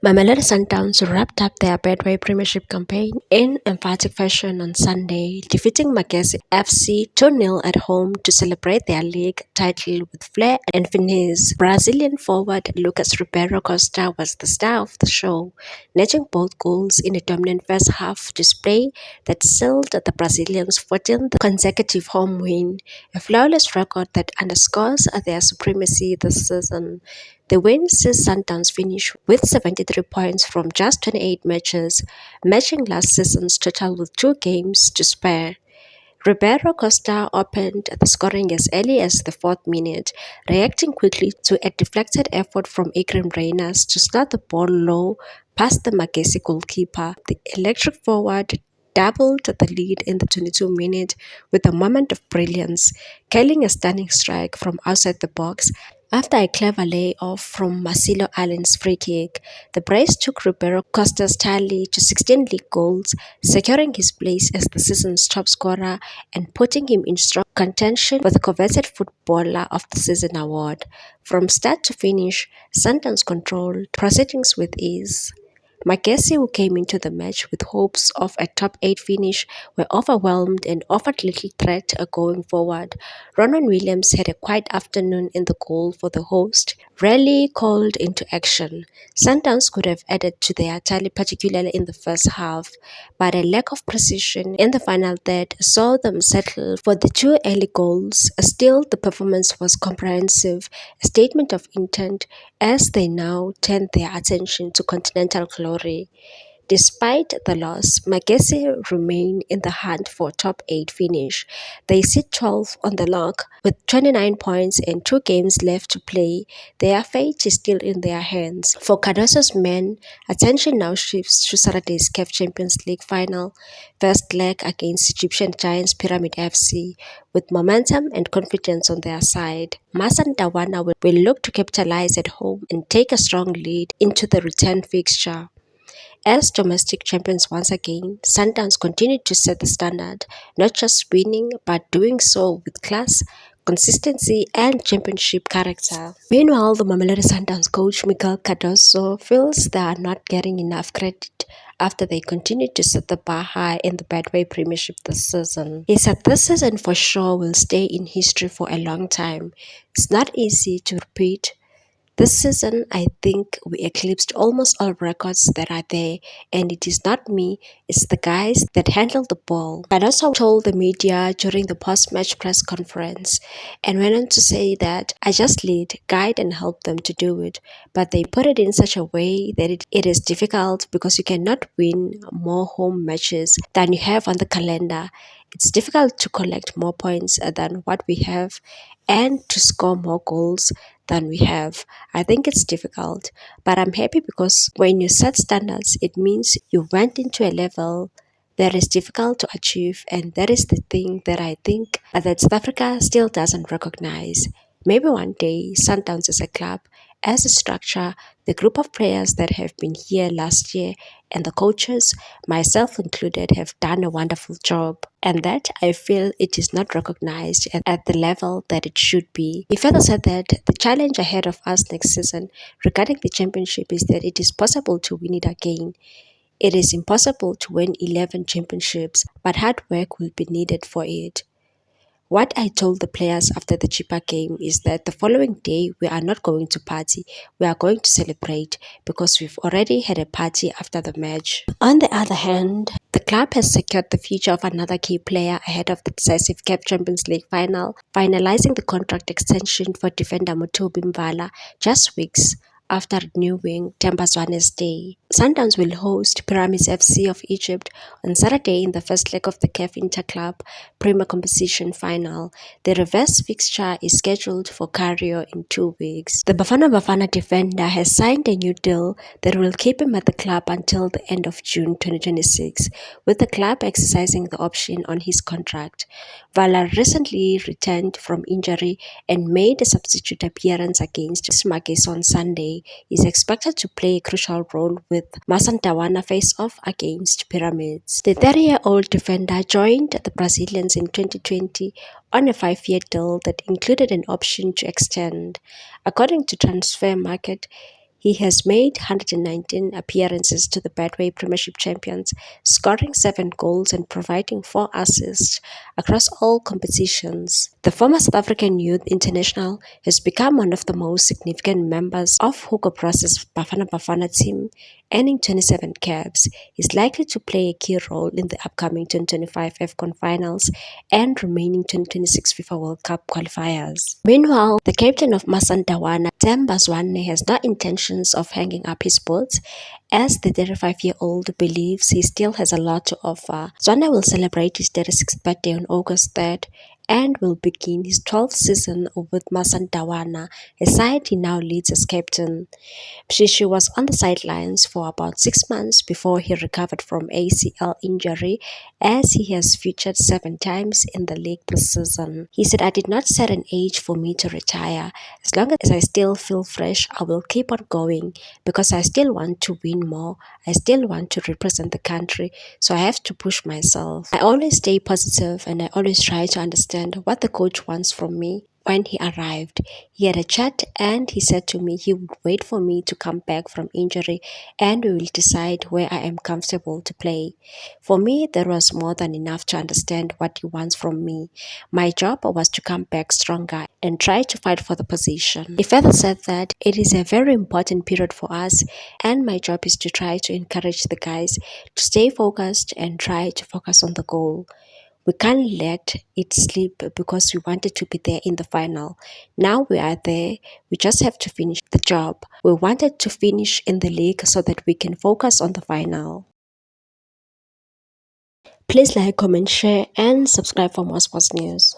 Mamelodi Sundowns wrapped up their Betway Premiership campaign in emphatic fashion on Sunday, defeating Magesi FC 2-0 at home to celebrate their league title with flair and finesse. Brazilian forward Lucas Ribeiro Costa was the star of the show, netting both goals in a dominant first half display that sealed the Brazilians' 14th consecutive home win, a flawless record that underscores their supremacy this season. The win sees Sundowns finish with 73 points from just 28 matches, matching last season's total with 2 games to spare. Ribeiro Costa opened the scoring as early as the 4th minute, reacting quickly to a deflected effort from Adrian Reyners to slot the ball low past the Magesi goalkeeper. The electric forward doubled the lead in the 22nd minute with a moment of brilliance, killing a stunning strike from outside the box. After a clever layoff from Marcelo Allen's free kick, the brace took Ribeiro Costa's tally to 16 league goals, securing his place as the season's top scorer and putting him in strong contention for the coveted Footballer of the Season award. From start to finish, Sundowns controlled proceedings with ease. Magesi, who came into the match with hopes of a top 8 finish, were overwhelmed and offered little threat going forward. Ronan Williams had a quiet afternoon in the goal for the host, rarely called into action. Sundowns could have added to their tally, particularly in the first half, but a lack of precision in the final third saw them settle for the 2 early goals. Still, the performance was comprehensive, a statement of intent as they now turned their attention to continental glory. Despite the loss, Magesi remain in the hunt for a top 8 finish. They sit 12th on the log with 29 points and 2 games left to play. Their fate is still in their hands. For Cardoso's men, attention now shifts to Saturday's CAF Champions League final, first leg against Egyptian giants Pyramid FC. With momentum and confidence on their side, Masan Dawana will look to capitalize at home and take a strong lead into the return fixture. As domestic champions once again, Sundowns continued to set the standard, not just winning, but doing so with class, consistency, and championship character. Meanwhile, the Mamelodi Sundowns coach Miguel Cardoso feels they are not getting enough credit after they continued to set the bar high in the Betway Premiership this season. He said this season for sure will stay in history for a long time. It's not easy to repeat. This season, I think we eclipsed almost all records that are there, and it is not me, it's the guys that handle the ball. Cardoso told the media during the post-match press conference and went on to say that I just lead, guide and help them to do it, but they put it in such a way that it is difficult because you cannot win more home matches than you have on the calendar. It's difficult to collect more points than what we have and to score more goals than we have. I think it's difficult, but I'm happy because when you set standards, it means you went into a level that is difficult to achieve, and that is the thing that I think that South Africa still doesn't recognize. Maybe one day, Sundowns as a club, as a structure, the group of players that have been here last year, and the coaches, myself included, have done a wonderful job, and that I feel it is not recognized at the level that it should be. He further said that the challenge ahead of us next season regarding the championship is that it is possible to win it again. It is impossible to win 11 championships, but hard work will be needed for it. What I told the players after the Chippa game is that the following day we are not going to party, we are going to celebrate because we've already had a party after the match. On the other hand, the club has secured the future of another key player ahead of the decisive CAF Champions League final, finalizing the contract extension for defender Mutubi Mvala just weeks after renewing Themba Zwane's stay. Sundowns will host Pyramids FC of Egypt on Saturday in the first leg of the CAF Interclub Premier Competition final. The reverse fixture is scheduled for Cairo in 2 weeks. The Bafana Bafana defender has signed a new deal that will keep him at the club until the end of June 2026, with the club exercising the option on his contract. Vala recently returned from injury and made a substitute appearance against Magesi on Sunday. He is expected to play a crucial role with Masan Dawana face-off against Pyramids. The 30-year-old defender joined the Brazilians in 2020 on a 5-year deal that included an option to extend. According to Transfer Market, He has made 119 appearances to the Betway Premiership champions, scoring 7 goals and providing 4 assists across all competitions. The former South African youth international has become one of the most significant members of Hugo Bross's Bafana Bafana team, earning 27 caps. He's likely to play a key role in the upcoming 2025 AFCON finals and remaining 2026 FIFA World Cup qualifiers. Meanwhile, the captain of Masandawana, Temba Zwane, has no intentions of hanging up his boots, as the 35-year-old believes he still has a lot to offer. Zwane will celebrate his 36th birthday on August 3rd and will begin his 12th season with Masandawana, a side he now leads as captain. Mshishi was on the sidelines for about 6 months before he recovered from ACL injury, as he has featured 7 times in the league this season. He said, "I did not set an age for me to retire. As long as I still feel fresh, I will keep on going because I still want to win more. I still want to represent the country, so I have to push myself. I always stay positive and I always try to understand what the coach wants from me." When he arrived, he had a chat and he said to me he would wait for me to come back from injury and we will decide where I am comfortable to play. For me, that was more than enough to understand what he wants from me. My job was to come back stronger and try to fight for the position. He further said that it is a very important period for us and my job is to try to encourage the guys to stay focused and try to focus on the goal. We can't let it slip because we wanted to be there in the final. Now we are there, we just have to finish the job. We wanted to finish in the league so that we can focus on the final. Please like, comment, share, and subscribe for more sports news.